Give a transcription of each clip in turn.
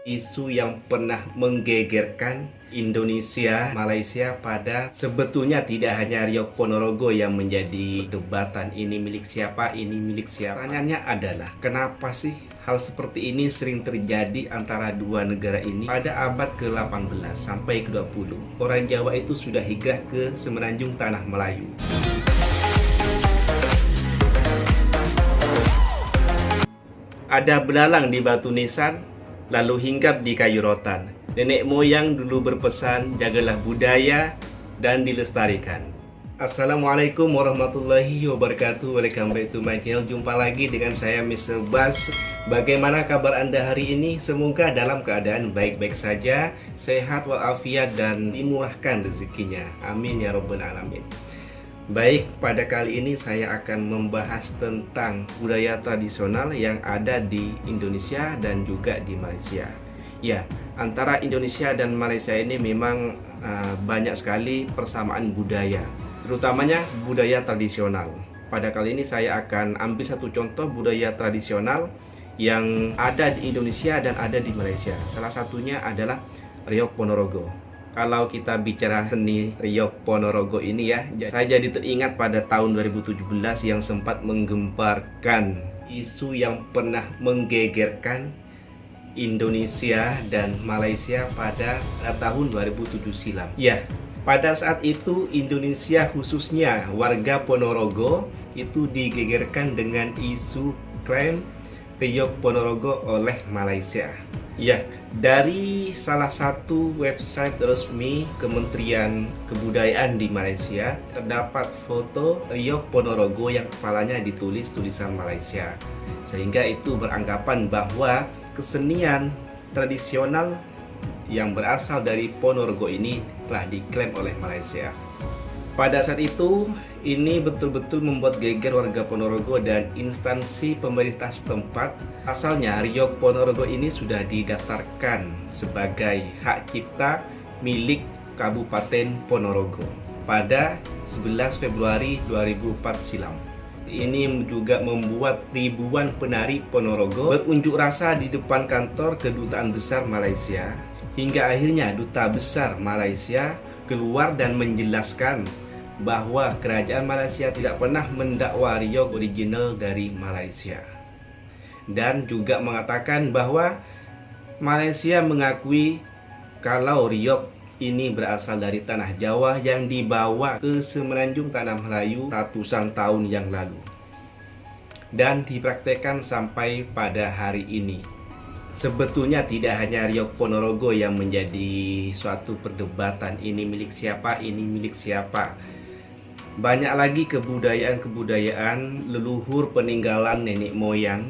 Isu yang pernah menggegerkan Indonesia, Malaysia pada sebetulnya tidak hanya Riok Ponorogo yang menjadi debatan ini milik siapa, ini milik siapa. Pertanyaannya adalah, kenapa sih hal seperti ini sering terjadi antara dua negara ini pada abad ke-18 sampai ke-20? Orang Jawa itu sudah hijrah ke semenanjung tanah Melayu. Ada belalang di batu nisan, lalu hinggap di kayu rotan. Nenek moyang dulu berpesan, jagalah budaya dan dilestarikan. Assalamualaikum warahmatullahi wabarakatuh. Welcome back to my channel. Jumpa lagi dengan saya Mr. Bas. Bagaimana kabar Anda hari ini? Semoga dalam keadaan baik-baik saja, sehat walafiat dan dimurahkan rezekinya. Amin ya rabbal alamin. Baik, pada kali ini saya akan membahas tentang budaya tradisional yang ada di Indonesia dan juga di Malaysia. Ya, antara Indonesia dan Malaysia ini memang banyak sekali persamaan budaya, terutamanya budaya tradisional. Pada kali ini saya akan ambil satu contoh budaya tradisional yang ada di Indonesia dan ada di Malaysia. Salah satunya adalah Riok Ponorogo. Kalau kita bicara seni Riok Ponorogo ini ya, saya jadi teringat pada tahun 2017 yang sempat menggemparkan isu yang pernah menggegerkan Indonesia dan Malaysia pada tahun 2007 silam. Ya, pada saat itu Indonesia khususnya warga Ponorogo itu digegerkan dengan isu klaim Riok Ponorogo oleh Malaysia. Ya, dari salah satu website resmi Kementerian Kebudayaan di Malaysia terdapat foto Riok Ponorogo yang kepalanya ditulis tulisan Malaysia. Sehingga itu beranggapan bahwa kesenian tradisional yang berasal dari Ponorogo ini telah diklaim oleh Malaysia. Pada saat itu, ini betul-betul membuat geger warga Ponorogo dan instansi pemerintah setempat. Asalnya, Riok Ponorogo ini sudah didaftarkan sebagai hak cipta milik Kabupaten Ponorogo pada 11 Februari 2004 silam. Ini juga membuat ribuan penari Ponorogo berunjuk rasa di depan kantor Kedutaan Besar Malaysia. Hingga akhirnya Duta Besar Malaysia keluar dan menjelaskan bahwa kerajaan Malaysia tidak pernah mendakwa Riok original dari Malaysia, dan juga mengatakan bahwa Malaysia mengakui kalau Riok ini berasal dari tanah Jawa yang dibawa ke semenanjung tanah Melayu ratusan tahun yang lalu dan dipraktekkan sampai pada hari ini. Sebetulnya tidak hanya Riok Ponorogo yang menjadi suatu perdebatan, ini milik siapa, ini milik siapa. Banyak lagi kebudayaan-kebudayaan leluhur peninggalan nenek moyang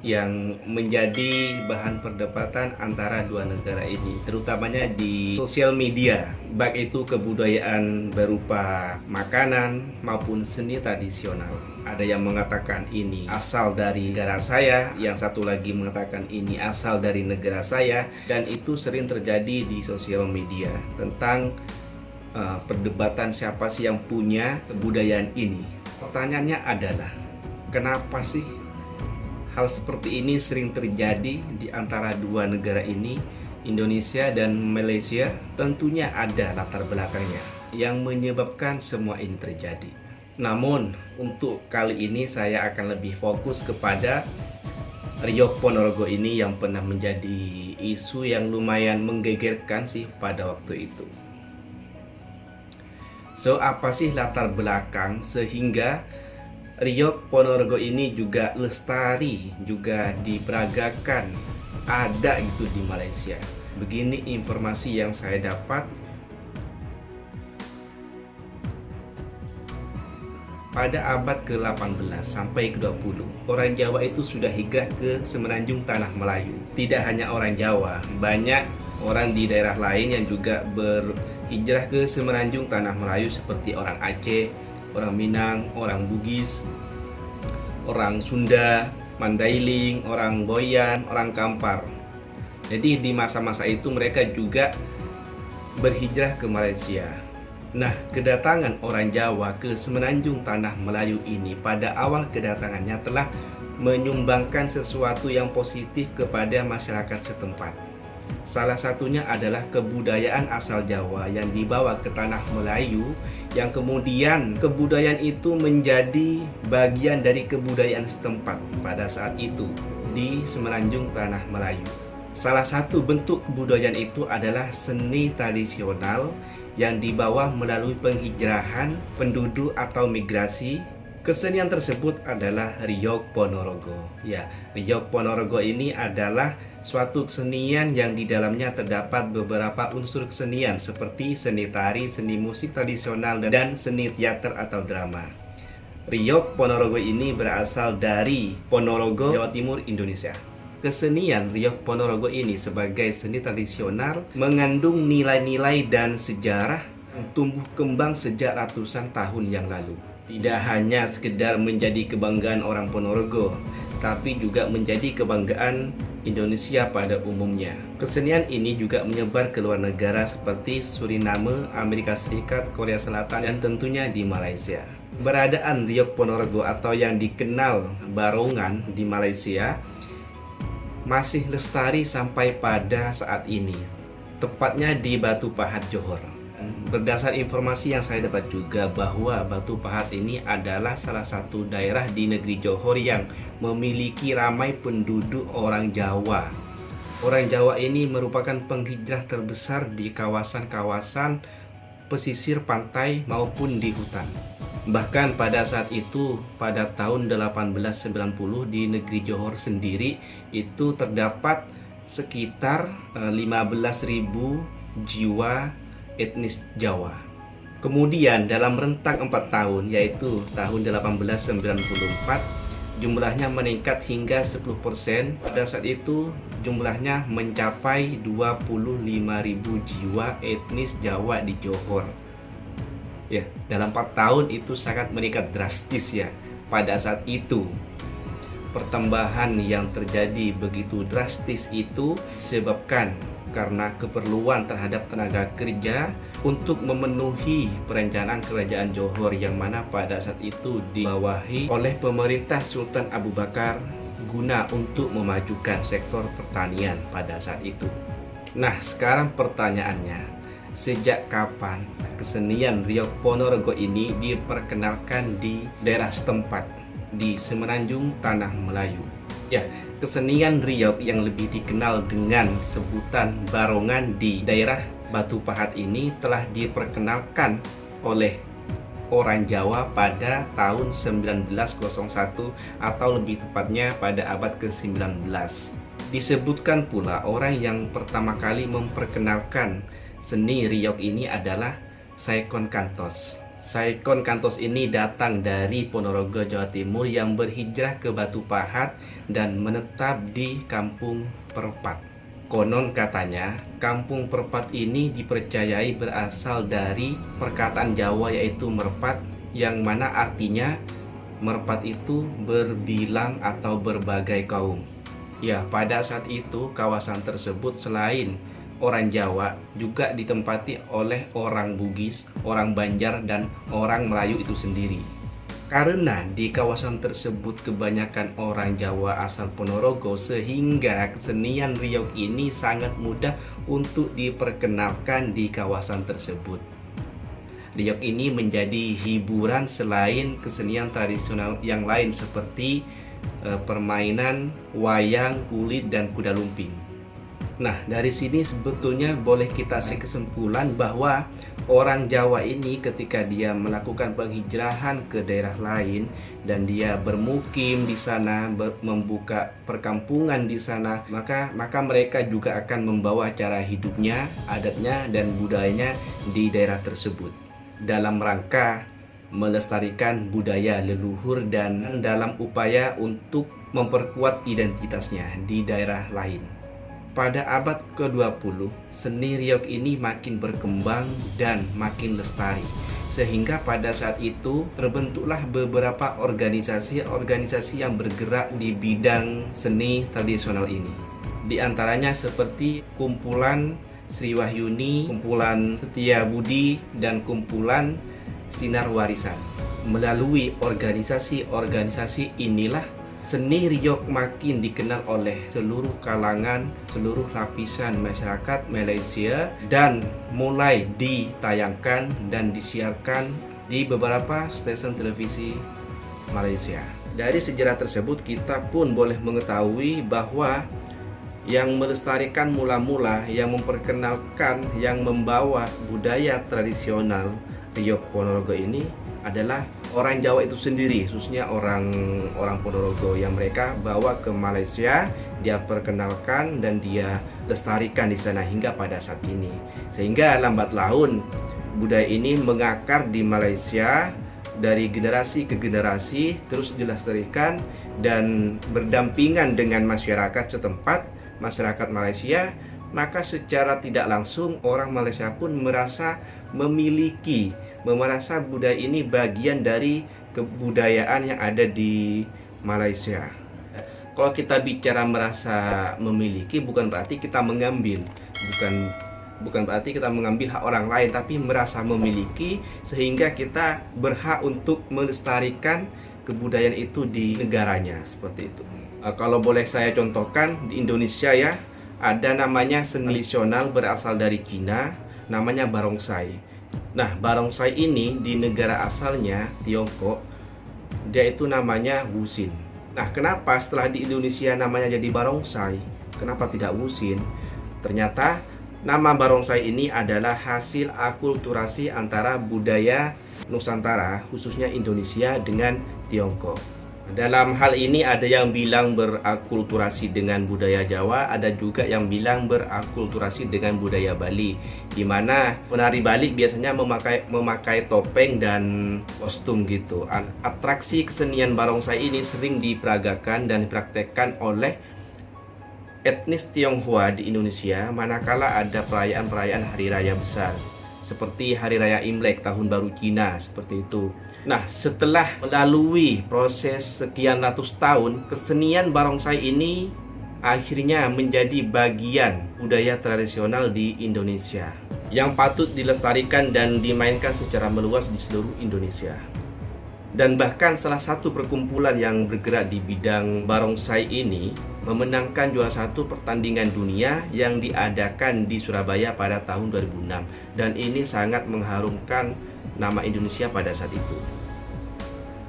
yang menjadi bahan perdebatan antara dua negara ini, terutamanya di sosial media, baik itu kebudayaan berupa makanan maupun seni tradisional. Ada yang mengatakan ini asal dari negara saya, yang satu lagi mengatakan ini asal dari negara saya, dan itu sering terjadi di sosial media tentang perdebatan siapa sih yang punya kebudayaan ini. Pertanyaannya adalah, kenapa sih hal seperti ini sering terjadi di antara dua negara ini, Indonesia dan Malaysia? Tentunya ada latar belakangnya yang menyebabkan semua ini terjadi. Namun untuk kali ini saya akan lebih fokus kepada Riok Ponorogo ini yang pernah menjadi isu yang lumayan menggegerkan sih pada waktu itu. So, apa sih latar belakang sehingga Riok Ponorogo ini juga lestari, juga diperagakan, ada gitu di Malaysia? Begini informasi yang saya dapat. Pada abad ke-18 sampai ke-20, orang Jawa itu sudah hijrah ke semenanjung tanah Melayu. Tidak hanya orang Jawa, banyak orang di daerah lain yang juga berhijrah ke semenanjung tanah Melayu seperti orang Aceh, orang Minang, orang Bugis, orang Sunda, Mandailing, orang Boyan, orang Kampar. Jadi di masa-masa itu mereka juga berhijrah ke Malaysia. Nah, kedatangan orang Jawa ke semenanjung tanah Melayu ini pada awal kedatangannya telah menyumbangkan sesuatu yang positif kepada masyarakat setempat. Salah satunya adalah kebudayaan asal Jawa yang dibawa ke tanah Melayu, yang kemudian kebudayaan itu menjadi bagian dari kebudayaan setempat pada saat itu di semenanjung tanah Melayu. Salah satu bentuk kebudayaan itu adalah seni tradisional yang dibawa melalui penghijrahan penduduk atau migrasi. Kesenian tersebut adalah Riok Ponorogo. Ya, Riok Ponorogo ini adalah suatu kesenian yang di dalamnya terdapat beberapa unsur kesenian seperti seni tari, seni musik tradisional, dan seni teater atau drama. Riok Ponorogo ini berasal dari Ponorogo, Jawa Timur, Indonesia. Kesenian Riok Ponorogo ini sebagai seni tradisional mengandung nilai-nilai dan sejarah yang tumbuh kembang sejak ratusan tahun yang lalu. Tidak hanya sekedar menjadi kebanggaan orang Ponorogo, tapi juga menjadi kebanggaan Indonesia pada umumnya. Kesenian ini juga menyebar ke luar negara seperti Suriname, Amerika Serikat, Korea Selatan, dan tentunya di Malaysia. Keberadaan Riok Ponorogo atau yang dikenal Barongan di Malaysia masih lestari sampai pada saat ini, tepatnya di Batu Pahat, Johor. Berdasar informasi yang saya dapat juga bahwa Batu Pahat ini adalah salah satu daerah di negeri Johor yang memiliki ramai penduduk orang Jawa. Orang Jawa ini merupakan penghijrah terbesar di kawasan-kawasan pesisir pantai maupun di hutan. Bahkan pada saat itu, pada tahun 1890 di negeri Johor sendiri itu terdapat sekitar 15.000 jiwa etnis Jawa. Kemudian dalam rentang 4 tahun, yaitu tahun 1894, jumlahnya meningkat hingga 10%. Pada saat itu jumlahnya mencapai 25.000 jiwa etnis Jawa di Johor. Ya, dalam 4 tahun itu sangat meningkat drastis ya. Pada saat itu pertambahan yang terjadi begitu drastis itu disebabkan karena keperluan terhadap tenaga kerja untuk memenuhi perencanaan kerajaan Johor yang mana pada saat itu dibawahi oleh pemerintah Sultan Abu Bakar guna untuk memajukan sektor pertanian pada saat itu. Nah, sekarang pertanyaannya, sejak kapan kesenian Riok Ponorogo ini diperkenalkan di daerah setempat di semenanjung tanah Melayu? Ya, kesenian Riok yang lebih dikenal dengan sebutan Barongan di daerah Batu Pahat ini telah diperkenalkan oleh orang Jawa pada tahun 1901 atau lebih tepatnya pada abad ke-19. Disebutkan pula orang yang pertama kali memperkenalkan seni Riok ini adalah Saikon Kantos. Saikon Kantos ini datang dari Ponorogo, Jawa Timur yang berhijrah ke Batu Pahat dan menetap di Kampung Perpat. Konon katanya, Kampung Perpat ini dipercayai berasal dari perkataan Jawa yaitu merpat, yang mana artinya merpat itu berbilang atau berbagai kaum. Ya, pada saat itu kawasan tersebut selain orang Jawa juga ditempati oleh orang Bugis, orang Banjar, dan orang Melayu itu sendiri. Karena di kawasan tersebut kebanyakan orang Jawa asal Ponorogo, sehingga kesenian Riok ini sangat mudah untuk diperkenalkan di kawasan tersebut. Riok ini menjadi hiburan selain kesenian tradisional yang lain seperti permainan wayang, kulit, dan kuda lumping. Nah, dari sini sebetulnya boleh kita kasih kesimpulan bahwa orang Jawa ini ketika dia melakukan penghijrahan ke daerah lain dan dia bermukim di sana, membuka perkampungan di sana, maka mereka juga akan membawa cara hidupnya, adatnya, dan budayanya di daerah tersebut dalam rangka melestarikan budaya leluhur dan dalam upaya untuk memperkuat identitasnya di daerah lain. Pada abad ke-20, seni Riok ini makin berkembang dan makin lestari. Sehingga pada saat itu terbentuklah beberapa organisasi-organisasi yang bergerak di bidang seni tradisional ini. Di antaranya seperti Kumpulan Sri Wahyuni, Kumpulan Setia Budi, dan Kumpulan Sinar Warisan. Melalui organisasi-organisasi inilah Seni riok makin dikenal oleh seluruh kalangan, seluruh lapisan masyarakat Malaysia dan mulai ditayangkan dan disiarkan di beberapa stasiun televisi Malaysia. Dari sejarah tersebut kita pun boleh mengetahui bahwa yang melestarikan mula-mula, yang memperkenalkan, yang membawa budaya tradisional riok Ponorogo ini adalah orang Jawa itu sendiri, khususnya orang Ponorogo yang mereka bawa ke Malaysia, dia perkenalkan dan dia lestarikan di sana hingga pada saat ini. Sehingga lambat laun budaya ini mengakar di Malaysia dari generasi ke generasi, terus dilestarikan dan berdampingan dengan masyarakat setempat, masyarakat Malaysia. Maka secara tidak langsung orang Malaysia pun merasa merasa budaya ini bagian dari kebudayaan yang ada di Malaysia. Kalau kita bicara merasa memiliki, bukan berarti kita mengambil, bukan berarti kita mengambil hak orang lain, tapi merasa memiliki sehingga kita berhak untuk melestarikan kebudayaan itu di negaranya, seperti itu. Kalau boleh saya contohkan, di Indonesia ya, ada namanya seni tradisional berasal dari Cina, namanya barongsai. Nah, barongsai ini di negara asalnya Tiongkok, dia itu namanya wusin. Nah, kenapa setelah di Indonesia namanya jadi barongsai, kenapa tidak wusin? Ternyata nama barongsai ini adalah hasil akulturasi antara budaya Nusantara, khususnya Indonesia dengan Tiongkok. Dalam hal ini ada yang bilang berakulturasi dengan budaya Jawa, ada juga yang bilang berakulturasi dengan budaya Bali, di mana penari Bali biasanya memakai topeng dan kostum gitu. Atraksi kesenian barongsai ini sering diperagakan dan dipraktekkan oleh etnis Tionghoa di Indonesia manakala ada perayaan-perayaan hari raya besar seperti Hari Raya Imlek, Tahun Baru Cina, seperti itu. Nah, setelah melalui proses sekian ratus tahun, kesenian barongsai ini akhirnya menjadi bagian budaya tradisional di Indonesia yang patut dilestarikan dan dimainkan secara meluas di seluruh Indonesia. Dan bahkan salah satu perkumpulan yang bergerak di bidang barongsai ini memenangkan juara satu pertandingan dunia yang diadakan di Surabaya pada tahun 2006. Dan ini sangat mengharumkan nama Indonesia pada saat itu.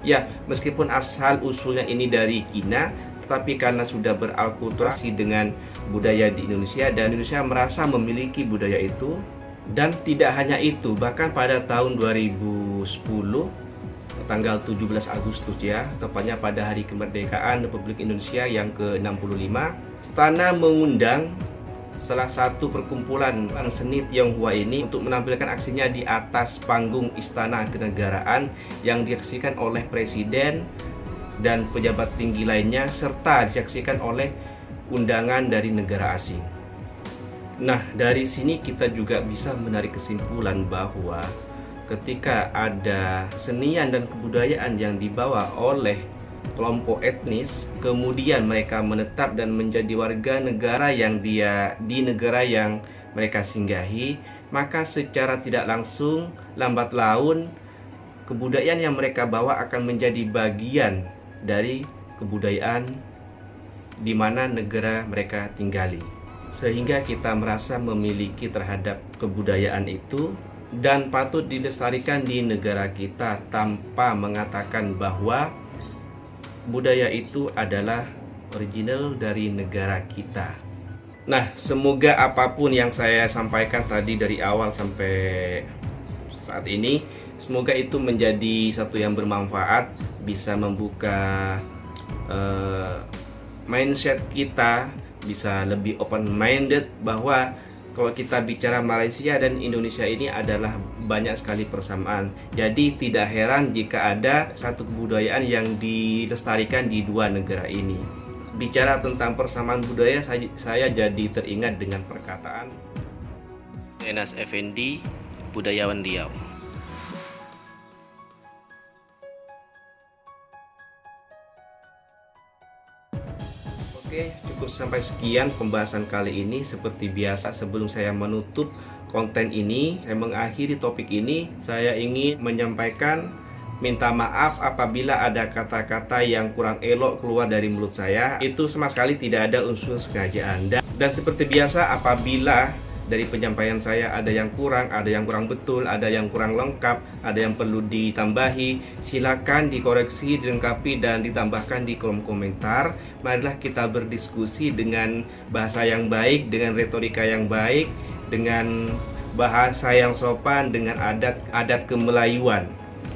Ya, meskipun asal usulnya ini dari Cina, tetapi karena sudah berakulturasi dengan budaya di Indonesia dan Indonesia merasa memiliki budaya itu. Dan tidak hanya itu, bahkan pada tahun 2010 tanggal 17 Agustus ya, tepatnya pada hari kemerdekaan Republik Indonesia yang ke-65, Istana mengundang salah satu perkumpulan seni Tionghoa ini untuk menampilkan aksinya di atas panggung Istana Kenegaraan yang disaksikan oleh Presiden dan pejabat tinggi lainnya serta disaksikan oleh undangan dari negara asing. Nah, dari sini kita juga bisa menarik kesimpulan bahwa ketika ada kesenian dan kebudayaan yang dibawa oleh kelompok etnis, kemudian mereka menetap dan menjadi warga negara yang di negara yang mereka singgahi, maka secara tidak langsung lambat laun kebudayaan yang mereka bawa akan menjadi bagian dari kebudayaan di mana negara mereka tinggali. Sehingga kita merasa memiliki terhadap kebudayaan itu dan patut dilestarikan di negara kita tanpa mengatakan bahwa budaya itu adalah original dari negara kita. Nah, semoga apapun yang saya sampaikan tadi dari awal sampai saat ini, semoga itu menjadi satu yang bermanfaat, bisa membuka mindset kita, bisa lebih open minded bahwa kalau kita bicara Malaysia dan Indonesia ini adalah banyak sekali persamaan. Jadi tidak heran jika ada satu kebudayaan yang dilestarikan di dua negara ini. Bicara tentang persamaan budaya, saya jadi teringat dengan perkataan Enas Effendi, budayawan Riau. Oke, cukup sampai sekian pembahasan kali ini. Seperti biasa, sebelum saya menutup konten ini, saya mengakhiri topik ini, saya ingin menyampaikan minta maaf apabila ada kata-kata yang kurang elok keluar dari mulut saya. Itu sama sekali tidak ada unsur kesengajaan. Dan seperti biasa, apabila dari penyampaian saya ada yang kurang betul, ada yang kurang lengkap, ada yang perlu ditambahi, silakan dikoreksi, dilengkapi, dan ditambahkan di kolom komentar. Marilah kita berdiskusi dengan bahasa yang baik, dengan retorika yang baik, dengan bahasa yang sopan, dengan adat kemelayuan.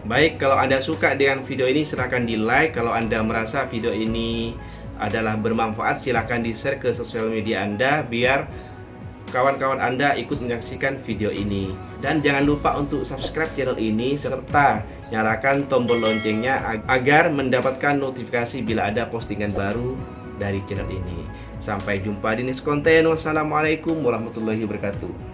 Baik, kalau Anda suka dengan video ini silahkan di like. Kalau Anda merasa video ini adalah bermanfaat, silahkan di share ke sosial media Anda biar kawan-kawan Anda ikut menyaksikan video ini. Dan jangan lupa untuk subscribe channel ini serta nyalakan tombol loncengnya agar mendapatkan notifikasi bila ada postingan baru dari channel ini. Sampai jumpa di next konten. Wassalamualaikum warahmatullahi wabarakatuh.